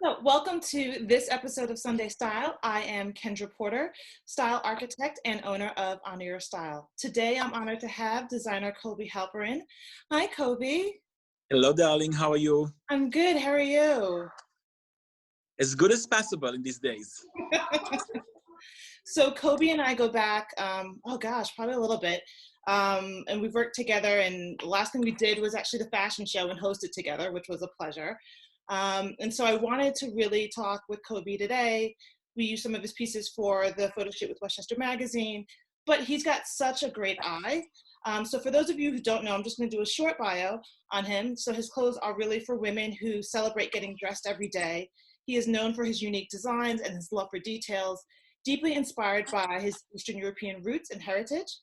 So, welcome to this episode of Sunday Style. I am Kendra Porter, style architect and owner of Honor Your Style. Today, I'm honored to have designer Kobi Halperin. Hi, Kobi. Hello, darling. How are you? I'm good. How are you? As good as possible in these days. So, Kobi and I go back, oh gosh, probably a little bit. And we've worked together, and the last thing we did was actually the fashion show and hosted together, which was a pleasure. And so I wanted to really talk with Kobi today. We used some of his pieces for the photo shoot with Westchester Magazine, but he's got such a great eye. So for those of you who don't know, I'm just going to do a short bio on him. So his clothes are really for women who celebrate getting dressed every day. He is known for his unique designs and his love for details, deeply inspired by his Eastern European roots and heritage.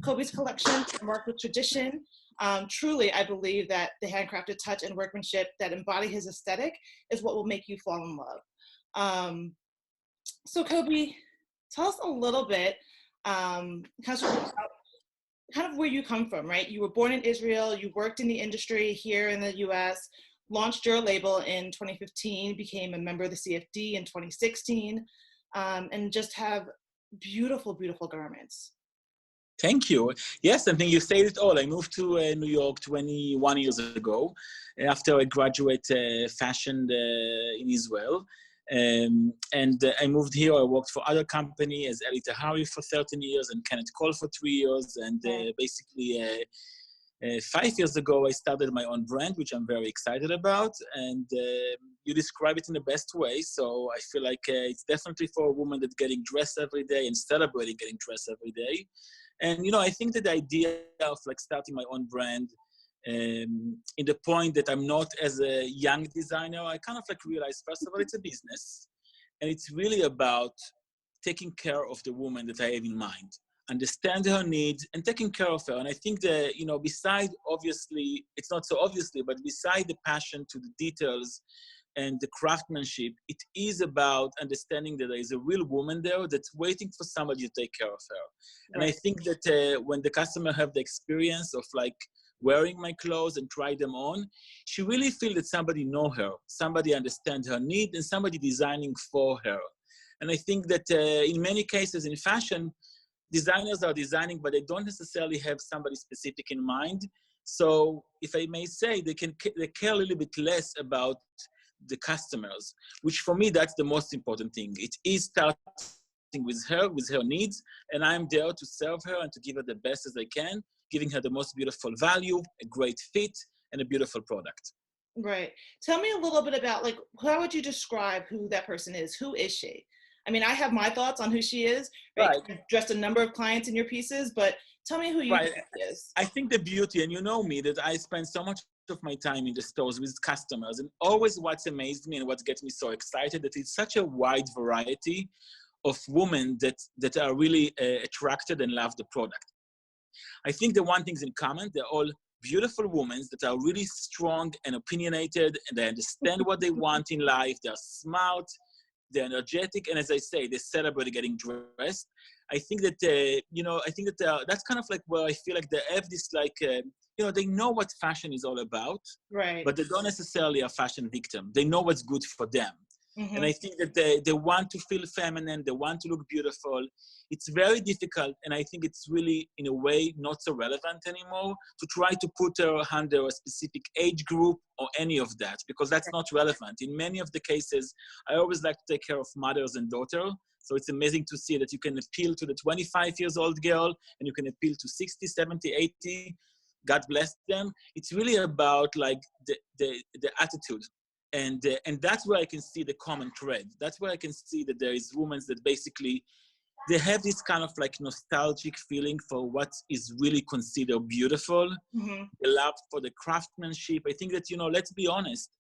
Kobi's collection marked with tradition. Truly, I believe that the handcrafted touch and workmanship that embody his aesthetic is what will make you fall in love. So Kobi, tell us a little bit kind of where you come from, right? You were born in Israel, you worked in the industry here in the US, launched your label in 2015, became a member of the CFD in 2016, and just have beautiful, beautiful garments. Thank you. Yes, I think you said it all. I moved to New York 21 years ago after I graduated fashion in Israel. And I moved here. I worked for other company as Eli Tahari for 13 years and Kenneth Cole for 3 years. And basically 5 years ago, I started my own brand, which I'm very excited about. And you describe it in the best way. So I feel like it's definitely for a woman that's getting dressed every day and celebrating getting dressed every day. And, you know, I think that the idea of like starting my own brand in the point that I'm not as a young designer, I kind of like realized, first of all, it's a business. And it's really about taking care of the woman that I have in mind, understand her needs and taking care of her. And I think that, you know, beside obviously, it's not so obviously, but beside the passion to the details and the craftsmanship, it is about understanding that there is a real woman there that's waiting for somebody to take care of her. And I think that when the customer have the experience of like wearing my clothes and try them on, she really feel that somebody know her, somebody understand her need, and somebody designing for her. And I think that in many cases in fashion, designers are designing, but they don't necessarily have somebody specific in mind. So if I may say, they care a little bit less about the customers, which for me, that's the most important thing. It is starting with her needs, and I'm there to serve her and to give her the best as I can, giving her the most beautiful value, a great fit, and a beautiful product. Right. Tell me a little bit about, like, how would you describe who that person is? Who is she? I mean, I have my thoughts on who she is, right? You've dressed a number of clients in your pieces, but tell me who you think she is. I think the beauty, and you know me, that I spend so much of my time in the stores with customers, and always what's amazed me and what gets me so excited that it's such a wide variety of women that are really attracted and love the product. I think the one thing's in common, they're all beautiful women that are really strong and opinionated, and they understand what they want in life. They're smart, they're energetic, and as I say, they celebrate getting dressed. I think that, you know, I think that that's kind of like where I feel like they have this like, you know, they know what fashion is all about, right? But they don't necessarily are fashion victim. They know what's good for them. Mm-hmm. And I think that they want to feel feminine, they want to look beautiful. It's very difficult, and I think it's really, in a way, not so relevant anymore to try to put her under a specific age group or any of that, because that's not relevant. In many of the cases, I always like to take care of mothers and daughters. So it's amazing to see that you can appeal to the 25-year-old girl, and you can appeal to 60, 70, 80. God bless them. It's really about like the attitude. And that's where I can see the common thread. That's where I can see that there is women that basically, they have this kind of like nostalgic feeling for what is really considered beautiful. Mm-hmm. The love for the craftsmanship. I think that, you know, let's be honest,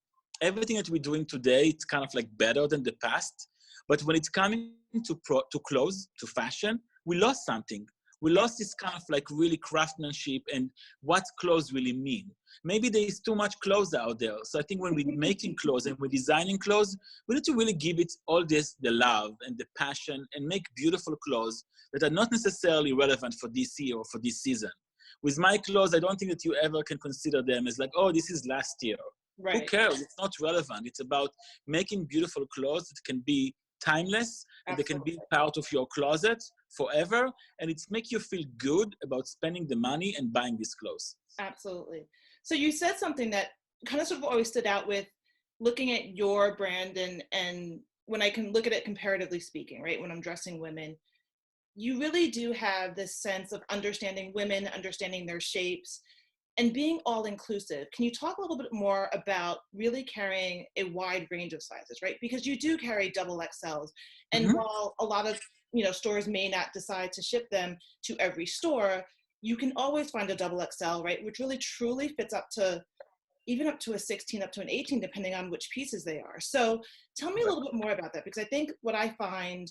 everything that we're doing today, it's kind of like better than the past. But when it's coming to clothes, to fashion, we lost something. We lost this kind of like really craftsmanship and what clothes really mean. Maybe there is too much clothes out there. So I think when we're making clothes and we're designing clothes, we need to really give it all this, the love and the passion, and make beautiful clothes that are not necessarily relevant for this year or for this season. With my clothes, I don't think that you ever can consider them as like, oh, this is last year. Who Right. cares? It's not relevant. It's about making beautiful clothes that can be timeless and they can Absolutely. be part of your closet forever. And it's make you feel good about spending the money and buying these clothes. Absolutely. So you said something that kind of sort of always stood out with looking at your brand, and when I can look at it comparatively speaking, right? When I'm dressing women, you really do have this sense of understanding women, understanding their shapes, and being all inclusive. Can you talk a little bit more about really carrying a wide range of sizes, right? Because you do carry double XLs. And Mm-hmm. while a lot of stores may not decide to ship them to every store, you can always find a double XL, right? Which really truly fits up to even up to a 16, up to an 18, depending on which pieces they are. So tell me a little bit more about that, because I think what I find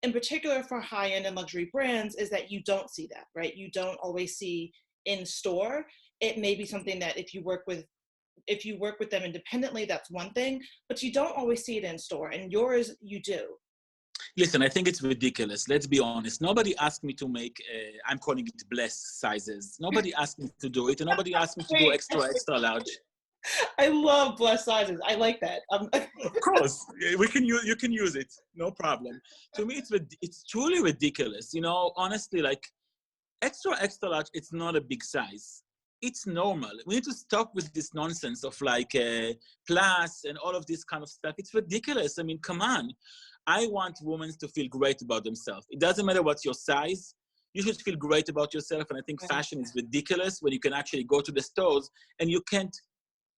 in particular for high-end and luxury brands is that you don't see that, right? You don't always see in store. It may be something that if you work with them independently, that's one thing, but you don't always see it in store. And yours, you do. Listen, I think it's ridiculous. Let's be honest. Nobody asked me to make, I'm calling it blessed sizes. Nobody asked me to do it, and nobody asked me to do Wait, extra, extra large. I love blessed sizes. I like that. Of course, we can use, you can use it, no problem. To me, it's truly ridiculous. You know, honestly, like extra, extra large, it's not a big size. It's normal. We need to stop with this nonsense of like plus and all of this kind of stuff. It's ridiculous. I mean, come on. I want women to feel great about themselves. It doesn't matter what's your size. You should feel great about yourself. And I think fashion is ridiculous when you can actually go to the stores and you can't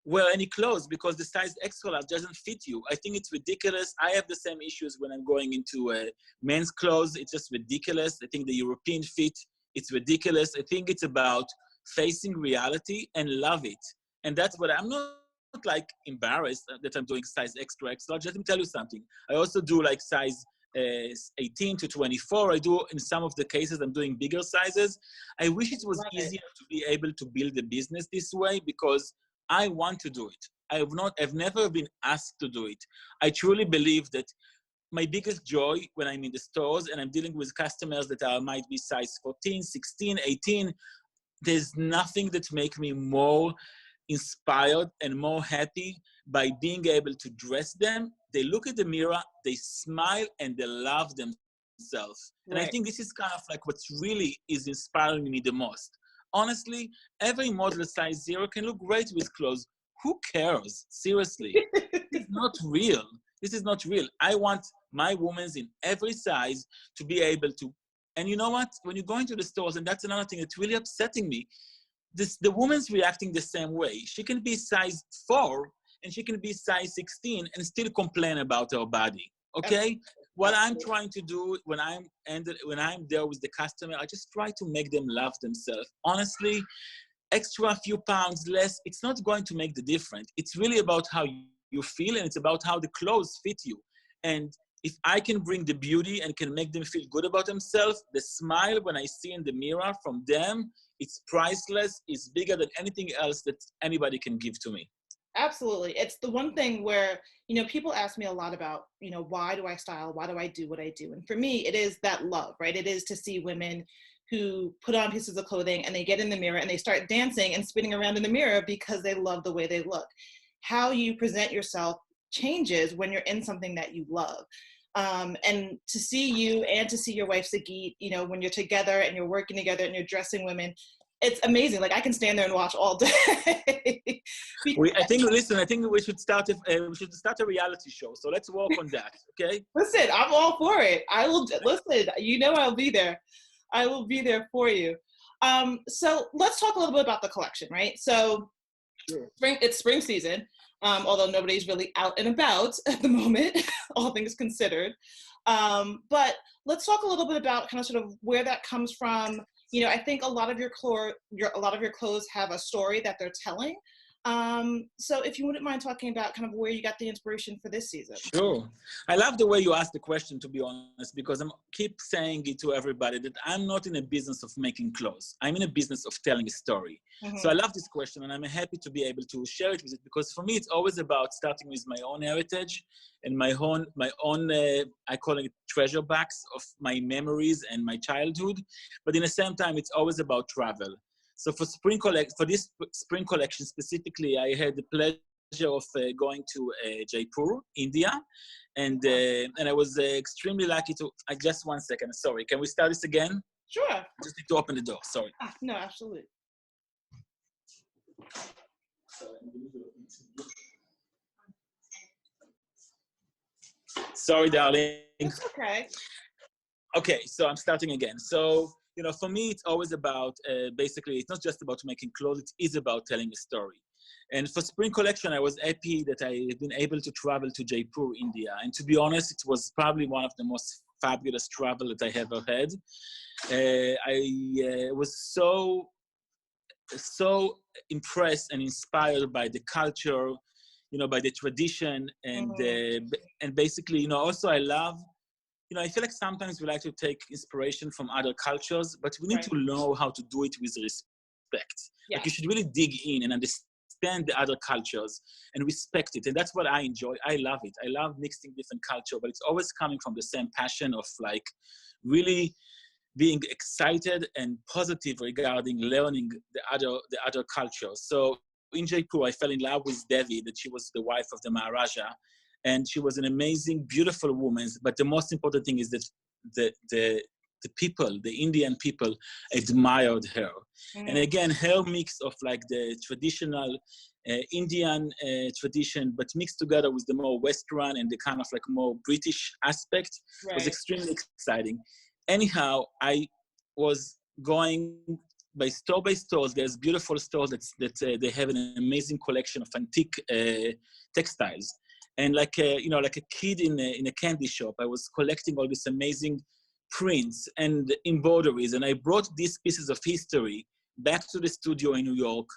wear any clothes because the size extra large doesn't fit you. I think it's ridiculous. I have the same issues when I'm going into men's clothes. It's just ridiculous. I think the European fit, it's ridiculous. I think it's about facing reality and love it. And that's what I'm not like embarrassed that I'm doing size extra large. Let me tell you something. I also do like size 18 to 24. I do in some of the cases, I'm doing bigger sizes. I wish it was easier to be able to build a business this way because I want to do it. I've never been asked to do it. I truly believe that my biggest joy when I'm in the stores and I'm dealing with customers that might be size 14, 16, 18, there's nothing that makes me more inspired and more happy by being able to dress them. They look at the mirror, they smile, and they love themselves. And I think this is kind of like what's really is inspiring me the most. Honestly, every model size 0 can look great with clothes. Who cares? Seriously. It's not real. This is not real. I want my women in every size to be able to. And you know what? When you go into the stores, and that's another thing that's really upsetting me, the woman's reacting the same way. She can be size 4 and she can be size 16 and still complain about her body. Okay? What I'm trying to do when I'm there with the customer, I just try to make them love themselves. Honestly, extra few pounds less, it's not going to make the difference. It's really about how you feel and it's about how the clothes fit you. And if I can bring the beauty and can make them feel good about themselves, the smile when I see in the mirror from them, it's priceless. It's bigger than anything else that anybody can give to me. Absolutely. It's the one thing where, people ask me a lot about, why do I style? Why do I do what I do? And for me, it is that love, right? It is to see women who put on pieces of clothing and they get in the mirror and they start dancing and spinning around in the mirror because they love the way they look. How you present yourself changes when you're in something that you love. And to see you and to see your wife, Sagit, when you're together and you're working together and you're dressing women, it's amazing. Like I can stand there and watch all day. I think we should start a reality show. So let's work on that. Okay. Listen, I'm all for it. I will listen. I'll be there. I will be there for you. So let's talk a little bit about the collection, right? So it's spring season, although nobody's really out and about at the moment, all things considered. But let's talk a little bit about kind of sort of where that comes from. I think a lot of your clothes have a story that they're telling. So if you wouldn't mind talking about kind of where you got the inspiration for this season. Sure. I love the way you asked the question, to be honest, because I keep saying it to everybody that I'm not in a business of making clothes. I'm in a business of telling a story. Mm-hmm. So I love this question and I'm happy to be able to share it with it because for me, it's always about starting with my own heritage and my own, I call it treasure box of my memories and my childhood. But in the same time, it's always about travel. So for this spring collection specifically, I had the pleasure of going to Jaipur, India, and I was extremely lucky to. Just 1 second, sorry. Can we start this again? Sure. Just need to open the door. Sorry. No, absolutely. Sorry, darling. It's okay. Okay, so I'm starting again. So, for me, it's always about, basically, it's not just about making clothes, it is about telling a story. And for spring collection, I was happy that I've been able to travel to Jaipur, India. And to be honest, it was probably one of the most fabulous travel that I ever had. I was so impressed and inspired by the culture, by the tradition, and basically, also I love, I feel like sometimes we like to take inspiration from other cultures, but we need to know how to do it with respect. Yeah. Like you should really dig in and understand the other cultures and respect it. And that's what I enjoy. I love it. I love mixing different culture, but it's always coming from the same passion of like really being excited and positive regarding learning the other cultures. So in Jaipur, I fell in love with Devi, that she was the wife of the Maharaja. And she was an amazing, beautiful woman. But the most important thing is that the people, the Indian people, admired her. And again, her mix of like the traditional Indian tradition, but mixed together with the more Western and the kind of like more British aspect was extremely exciting. Anyhow, I was going by stores. There's beautiful stores that they have an amazing collection of antique textiles. And like a kid in a candy shop, I was collecting all these amazing prints and embroideries. And I brought these pieces of history back to the studio in New York.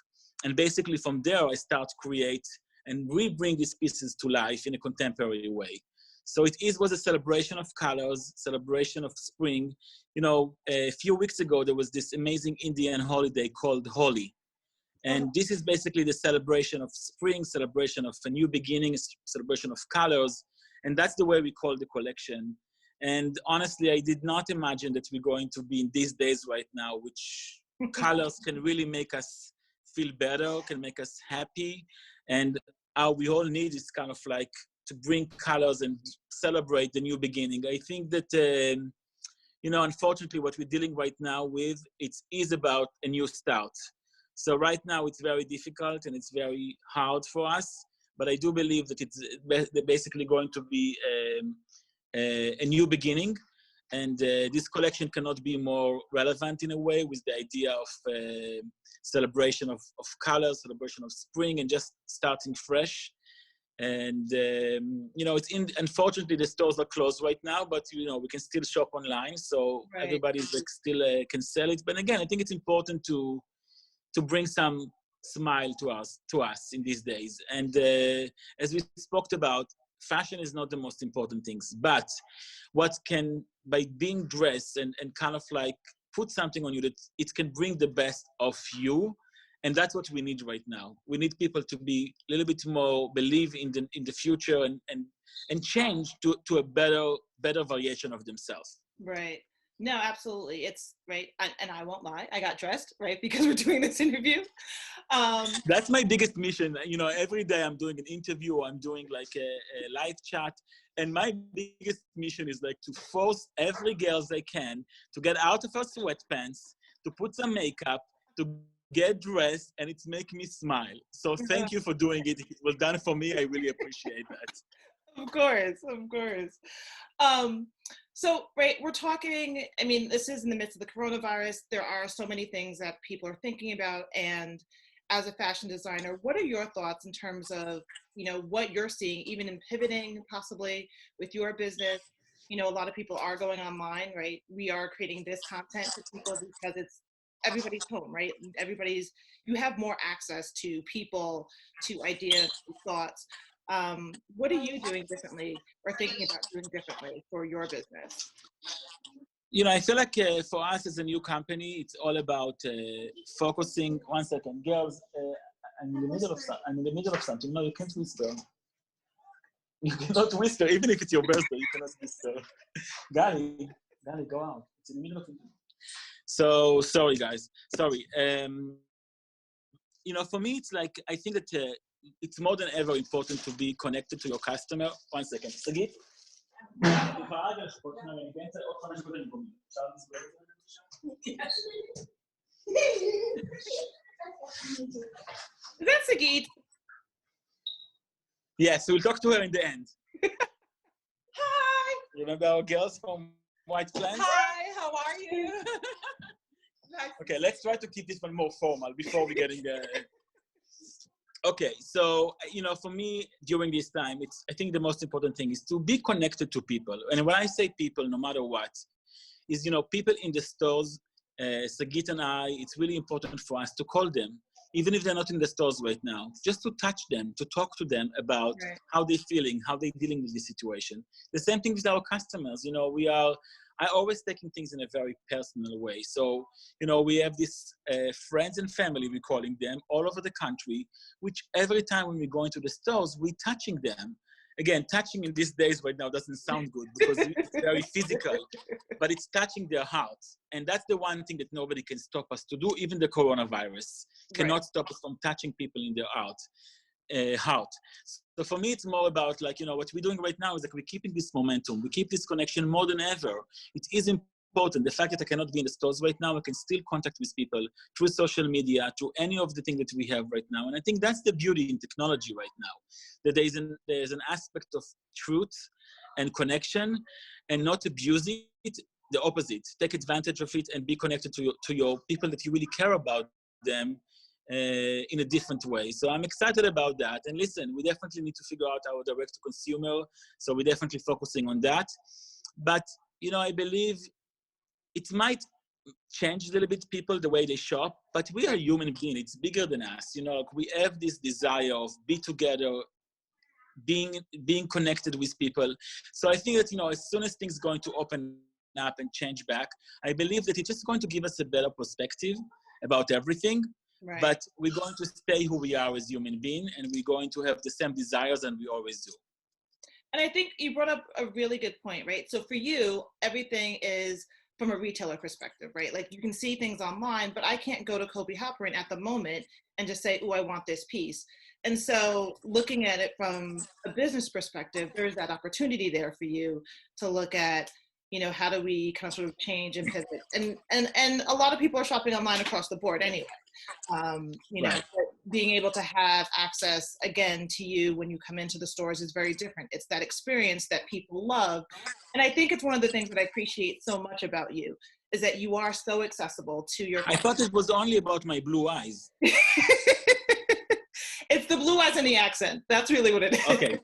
And basically from there, I start to create and re-bring these pieces to life in a contemporary way. So it was a celebration of colors, celebration of spring. A few weeks ago, there was this amazing Indian holiday called Holi. And this is basically the celebration of spring, celebration of a new beginning, celebration of colors. And that's the way we call the collection. And honestly, I did not imagine that we're going to be in these days right now, which colors can really make us feel better, can make us happy. And all we all need is kind of like to bring colors and celebrate the new beginning. I think that, unfortunately, what we're dealing right now with, it is about a new start. So right now it's very difficult and it's very hard for us, but I do believe that it's basically going to be a new beginning. And this collection cannot be more relevant in a way with the idea of celebration of colors, celebration of spring, and just starting fresh. And, unfortunately, the stores are closed right now, but, we can still shop online. So everybody's like still can sell it. But again, I think it's important to bring some smile to us in these days. And as we spoke about, fashion is not the most important things, but by being dressed and kind of like put something on you that it can bring the best of you. And that's what we need right now. We need people to be a little bit more believe in the future and change to a better variation of themselves. Right. No, absolutely. It's right. And I won't lie. I got dressed, right, because we're doing this interview. That's my biggest mission. Every day I'm doing an interview or I'm doing like a live chat. And my biggest mission is like to force every girl I can to get out of her sweatpants, to put some makeup, to get dressed, and it's making me smile. So thank you for doing it. It was done for me. I really appreciate that. Of course. So, we're talking, this is in the midst of the coronavirus. There are so many things that people are thinking about. And as a fashion designer, what are your thoughts in terms of, what you're seeing, even in pivoting possibly with your business? A lot of people are going online, right? We are creating this content for people because it's everybody's home, right? You have more access to people, to ideas, to thoughts. What are you doing differently or thinking about doing differently for your business? I feel like for us as a new company, it's all about focusing. 1 second, girls. I'm in the middle of something. No, you can't whisper. You cannot whisper, even if it's your birthday. You cannot whisper. Gali, go out. It's in the middle of it. So sorry, guys. Sorry. For me, it's like I think that it's more than ever important to be connected to your customer. 1 second. Sagit? That's Sagit. Yes, we'll talk to her in the end. Hi. Remember our girls from White Plains? Hi, how are you? Okay, let's try to keep this one more formal before we get in the... Okay, so, for me, during this time, I think the most important thing is to be connected to people. And when I say people, no matter what, is, people in the stores, Sagit and I, it's really important for us to call them, even if they're not in the stores right now, just to touch them, to talk to them about how they're feeling, how they're dealing with this situation. The same thing with our customers. I always taking things in a very personal way. So, we have these friends and family, we're calling them, all over the country, which every time when we go into the stores, we're touching them. Again, touching in these days right now doesn't sound good because it's very physical, but it's touching their hearts. And that's the one thing that nobody can stop us to do. Even the coronavirus cannot stop us from touching people in their heart. So for me, it's more about what we're doing right now is we're keeping this momentum. We keep this connection more than ever. It is important. The fact that I cannot be in the stores right now, I can still contact with people through social media, through any of the things that we have right now. And I think that's the beauty in technology right now, that there's an aspect of truth and connection and not abusing it, the opposite. Take advantage of it and be connected to your people that you really care about them in a different way. So I'm excited about that. And listen, we definitely need to figure out our direct to consumer. So we're definitely focusing on that. But, I believe it might change a little bit people, the way they shop, but we are human beings. It's bigger than us. We have this desire of be together, being connected with people. So I think that, as soon as things are going to open up and change back, I believe that it's just going to give us a better perspective about everything. Right. But we're going to stay who we are as human beings, and we're going to have the same desires and we always do. And I think you brought up a really good point, right? So for you, everything is from a retailer perspective, right? Like you can see things online, but I can't go to Kobi Halperin at the moment and just say, oh, I want this piece. And so looking at it from a business perspective, there's that opportunity there for you to look at, how do we kind of sort of change and pivot? And a lot of people are shopping online across the board anyway. But being able to have access again to you when you come into the stores is very different. It's that experience that people love. And I think it's one of the things that I appreciate so much about you is that you are so accessible to your I thought it was only about my blue eyes. It's the blue eyes and the accent. That's really what it is. Okay,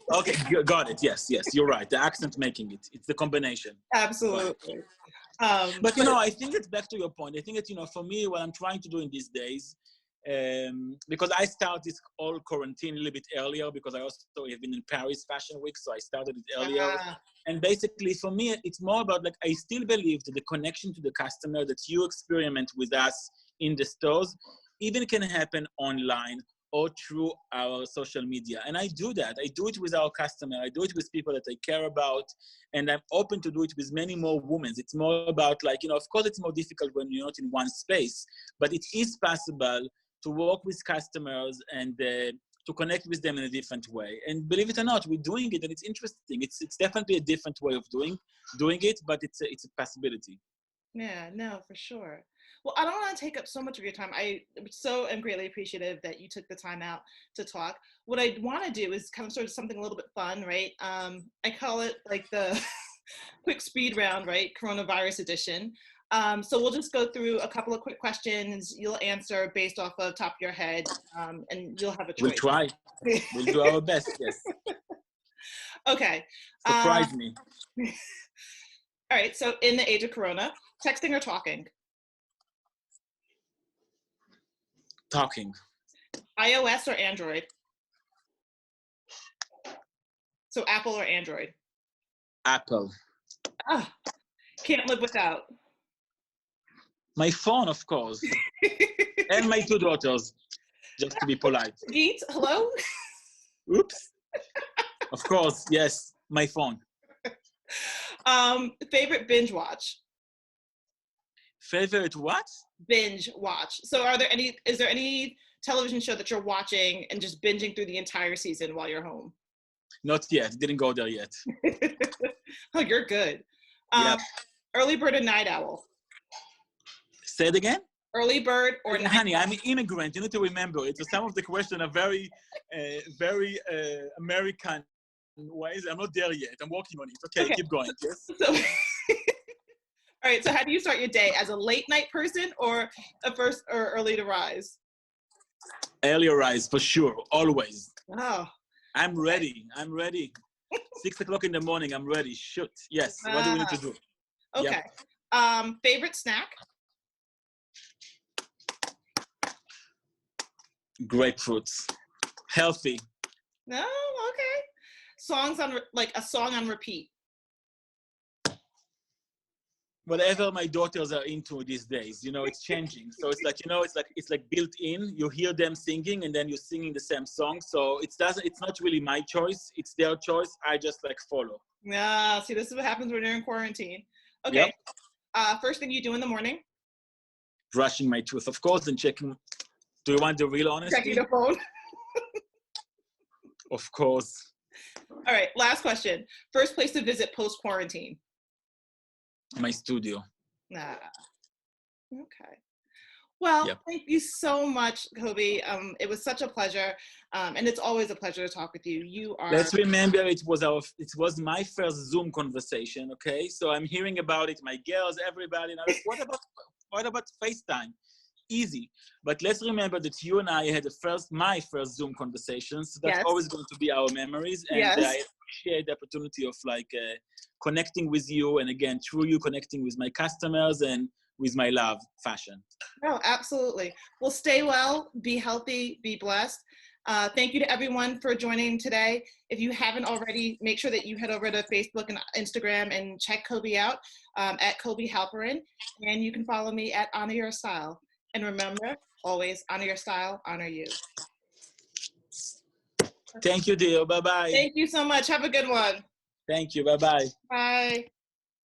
got it. Yes, you're right. The accent making it. It's the combination. Absolutely. But I think it's back to your point. I think that, for me, what I'm trying to do in these days, because I started this whole quarantine a little bit earlier because I also have been in Paris Fashion Week, so I started it earlier. And basically, for me, it's more about I still believe that the connection to the customer that you experiment with us in the stores, even can happen online or through our social media. And I do that. I do it with our customer. I do it with people that I care about. And I'm open to do it with many more women. It's more about of course it's more difficult when you're not in one space, but it is possible to work with customers and to connect with them in a different way. And believe it or not, we're doing it and it's interesting. It's definitely a different way of doing it, but it's a possibility. Yeah, no, for sure. Well, I don't want to take up so much of your time. I so am greatly appreciative that you took the time out to talk. What I want to do is kind of sort of something a little bit fun, right? I call it like the quick speed round, right? Coronavirus edition. So we'll just go through a couple of quick questions. You'll answer based off of top of your head, and you'll have a choice. We'll try. We'll do our best, yes. Okay. Surprise me. All right, so in the age of Corona, texting or talking? Talking. iOS or Android? So Apple or Android? Apple. Can't live without. My phone, of course. And my 2 daughters, just to be polite. Geet, hello? Oops. Of course, yes, my phone. Favorite binge watch? Favorite what? Binge watch. So is there any television show that you're watching and just binging through the entire season while you're home? Not yet. Didn't go there yet. Oh, you're good. Yep. Early bird or night owl? Say it again? Early bird or night Honey, owl? I'm an immigrant. You need to remember it. So some of the questions are very, very American ways. I'm not there yet. I'm working on it. Okay. Keep going. Yes. So, all right. So how do you start your day? As a late night person or a first or early to rise? Early rise, for sure. Always. Oh. I'm ready. I'm ready. 6 o'clock in the morning. I'm ready. Shoot. Yes. What do we need to do? Okay. Yep. Favorite snack? Grapefruits. Healthy. No. Okay. Songs on like a song on repeat. Whatever my daughters are into these days, you know, it's changing. So it's like, you know, it's like built in. You hear them singing and then you're singing the same song. So it's not really my choice. It's their choice. I just like follow. Yeah. See, this is what happens when you're in quarantine. Okay. Yep. First thing you do in the morning? Brushing my teeth, of course, and checking. Do you want the real honesty? Checking the phone. Of course. All right. Last question. First place to visit post-quarantine? My studio. Nah. Okay. Well, yep. Thank you so much, Kobi. It was such a pleasure, and it's always a pleasure to talk with you. You are. Let's remember, it was my first Zoom conversation. Okay, so I'm hearing about it. My girls, everybody. And I was, what about FaceTime? Easy, but let's remember that you and I had my first Zoom conversation. So that's always going to be our memories, and I appreciate the opportunity of like connecting with you, and again, through you, connecting with my customers and with my love, fashion. Oh, absolutely. Well, stay well, be healthy, be blessed. Thank you to everyone for joining today. If you haven't already, make sure that you head over to Facebook and Instagram and check Kobi out at Kobi Halperin, and you can follow me at HonorYourStyle. And remember, always honor your style, honor you. Thank you, dear. Bye-bye. Thank you so much. Have a good one. Thank you. Bye-bye. Bye.